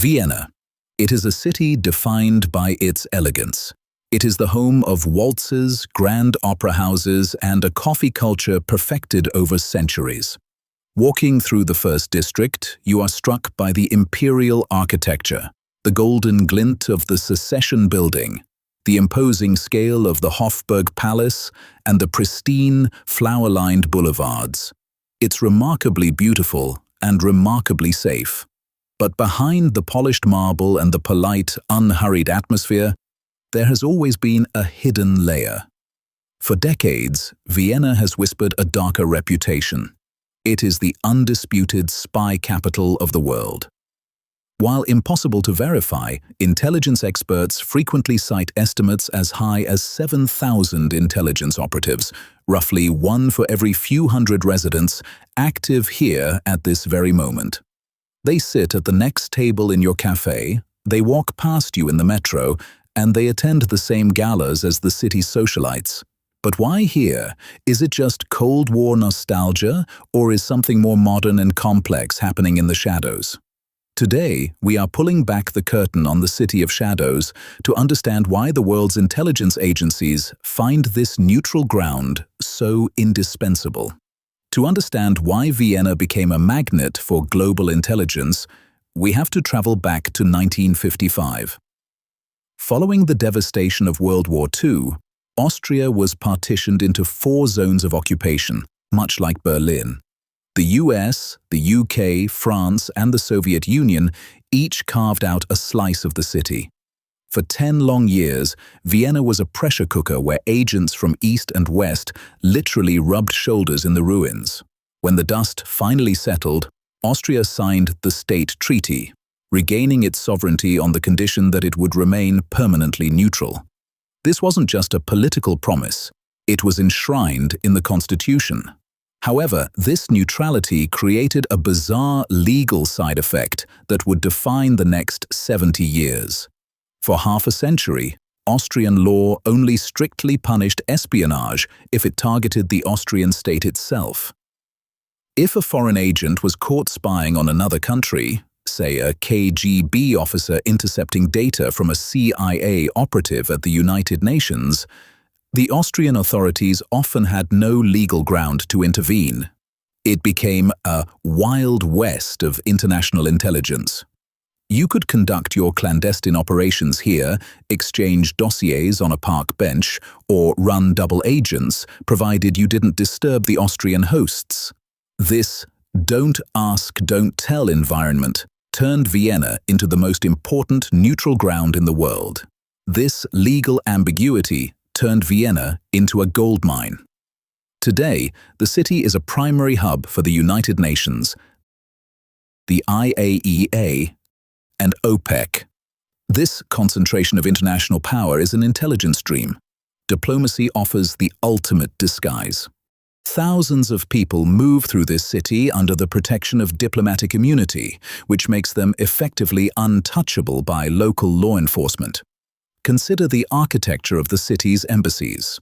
Vienna. It is a city defined by its elegance. It is the home of waltzes, grand opera houses, and a coffee culture perfected over centuries. Walking through the first district, you are struck by the imperial architecture, the golden glint of the Secession Building, the imposing scale of the Hofburg Palace, and the pristine, flower-lined boulevards. It's remarkably beautiful and remarkably safe. But behind the polished marble and the polite, unhurried atmosphere, there has always been a hidden layer. For decades, Vienna has whispered a darker reputation. It is the undisputed spy capital of the world. While impossible to verify, intelligence experts frequently cite estimates as high as 7,000 intelligence operatives, roughly one for every few hundred residents, active here at this very moment. They sit at the next table in your cafe, they walk past you in the metro, and they attend the same galas as the city's socialites. But why here? Is it just Cold War nostalgia, or is something more modern and complex happening in the shadows? Today, we are pulling back the curtain on the City of Shadows to understand why the world's intelligence agencies find this neutral ground so indispensable. To understand why Vienna became a magnet for global intelligence, we have to travel back to 1955. Following the devastation of World War II, Austria was partitioned into 4 zones of occupation, much like Berlin. The US, the UK, France, and the Soviet Union each carved out a slice of the city. For 10 long years, Vienna was a pressure cooker where agents from East and West literally rubbed shoulders in the ruins. When the dust finally settled, Austria signed the State Treaty, regaining its sovereignty on the condition that it would remain permanently neutral. This wasn't just a political promise, it was enshrined in the Constitution. However, this neutrality created a bizarre legal side effect that would define the next 70 years. For half a century, Austrian law only strictly punished espionage if it targeted the Austrian state itself. If a foreign agent was caught spying on another country, say a KGB officer intercepting data from a CIA operative at the United Nations, the Austrian authorities often had no legal ground to intervene. It became a Wild West of international intelligence. You could conduct your clandestine operations here, exchange dossiers on a park bench, or run double agents, provided you didn't disturb the Austrian hosts. This don't ask, don't tell environment turned Vienna into the most important neutral ground in the world. This legal ambiguity turned Vienna into a goldmine. Today, the city is a primary hub for the United Nations, the IAEA, and OPEC. This concentration of international power is an intelligence dream. Diplomacy offers the ultimate disguise. Thousands of people move through this city under the protection of diplomatic immunity, which makes them effectively untouchable by local law enforcement. Consider the architecture of the city's embassies.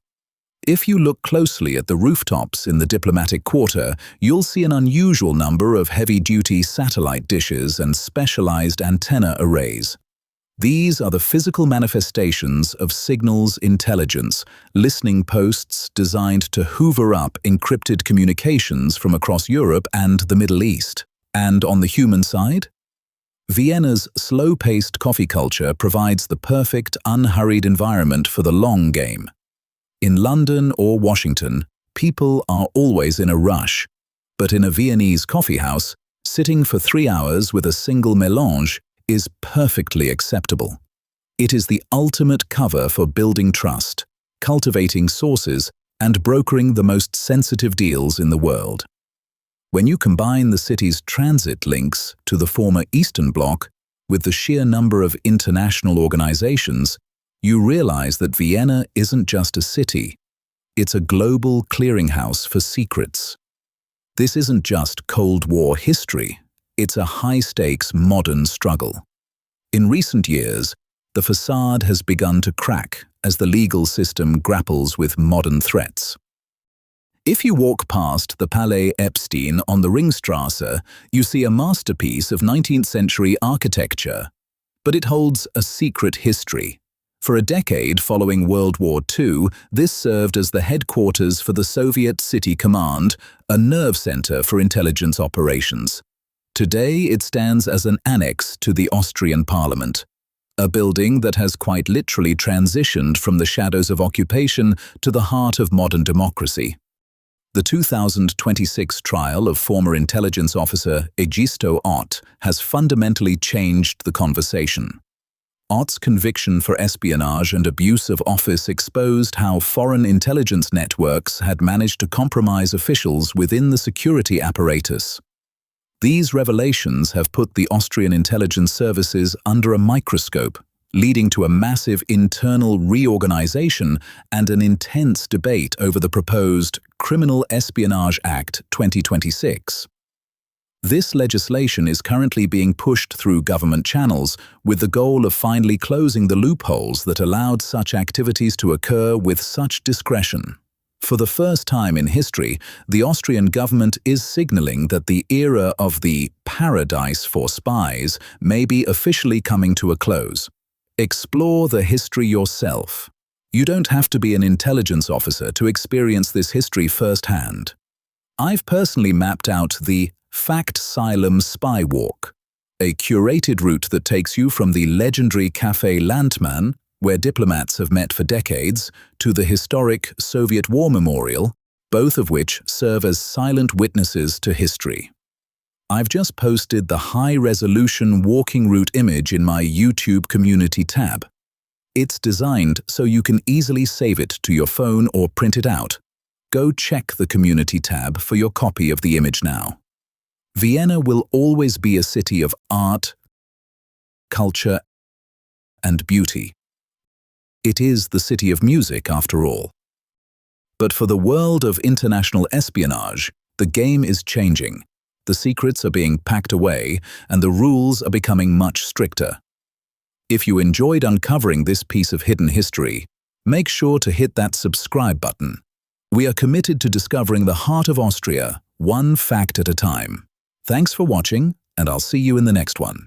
If you look closely at the rooftops in the diplomatic quarter, you'll see an unusual number of heavy-duty satellite dishes and specialized antenna arrays. These are the physical manifestations of signals intelligence, listening posts designed to hoover up encrypted communications from across Europe and the Middle East. And on the human side? Vienna's slow-paced coffee culture provides the perfect, unhurried environment for the long game. In London or Washington, people are always in a rush, but in a Viennese coffee house, sitting for 3 hours with a single mélange is perfectly acceptable. It is the ultimate cover for building trust, cultivating sources, and brokering the most sensitive deals in the world. When you combine the city's transit links to the former Eastern Bloc with the sheer number of international organizations, you realize that Vienna isn't just a city, it's a global clearinghouse for secrets. This isn't just Cold War history, it's a high-stakes modern struggle. In recent years, the facade has begun to crack as the legal system grapples with modern threats. If you walk past the Palais Epstein on the Ringstrasse, you see a masterpiece of 19th century architecture. But it holds a secret history. For a decade following World War II, this served as the headquarters for the Soviet City Command, a nerve center for intelligence operations. Today it stands as an annex to the Austrian parliament, a building that has quite literally transitioned from the shadows of occupation to the heart of modern democracy. The 2026 trial of former intelligence officer Egisto Ott has fundamentally changed the conversation. Ott's conviction for espionage and abuse of office exposed how foreign intelligence networks had managed to compromise officials within the security apparatus. These revelations have put the Austrian intelligence services under a microscope, leading to a massive internal reorganization and an intense debate over the proposed Criminal Espionage Act 2026. This legislation is currently being pushed through government channels with the goal of finally closing the loopholes that allowed such activities to occur with such discretion. For the first time in history, the Austrian government is signaling that the era of the paradise for spies may be officially coming to a close. Explore the history yourself. You don't have to be an intelligence officer to experience this history firsthand. I've personally mapped out the FACTSYLUM SPY-WALK, a curated route that takes you from the legendary Café Landtmann, where diplomats have met for decades, to the historic Soviet War Memorial, both of which serve as silent witnesses to history. I've just posted the high-resolution walking route image in my YouTube community tab. It's designed so you can easily save it to your phone or print it out. Go check the community tab for your copy of the image now. Vienna will always be a city of art, culture, and beauty. It is the city of music, after all. But for the world of international espionage, the game is changing. The secrets are being packed away, and the rules are becoming much stricter. If you enjoyed uncovering this piece of hidden history, make sure to hit that subscribe button. We are committed to discovering the heart of Austria, one fact at a time. Thanks for watching, and I'll see you in the next one.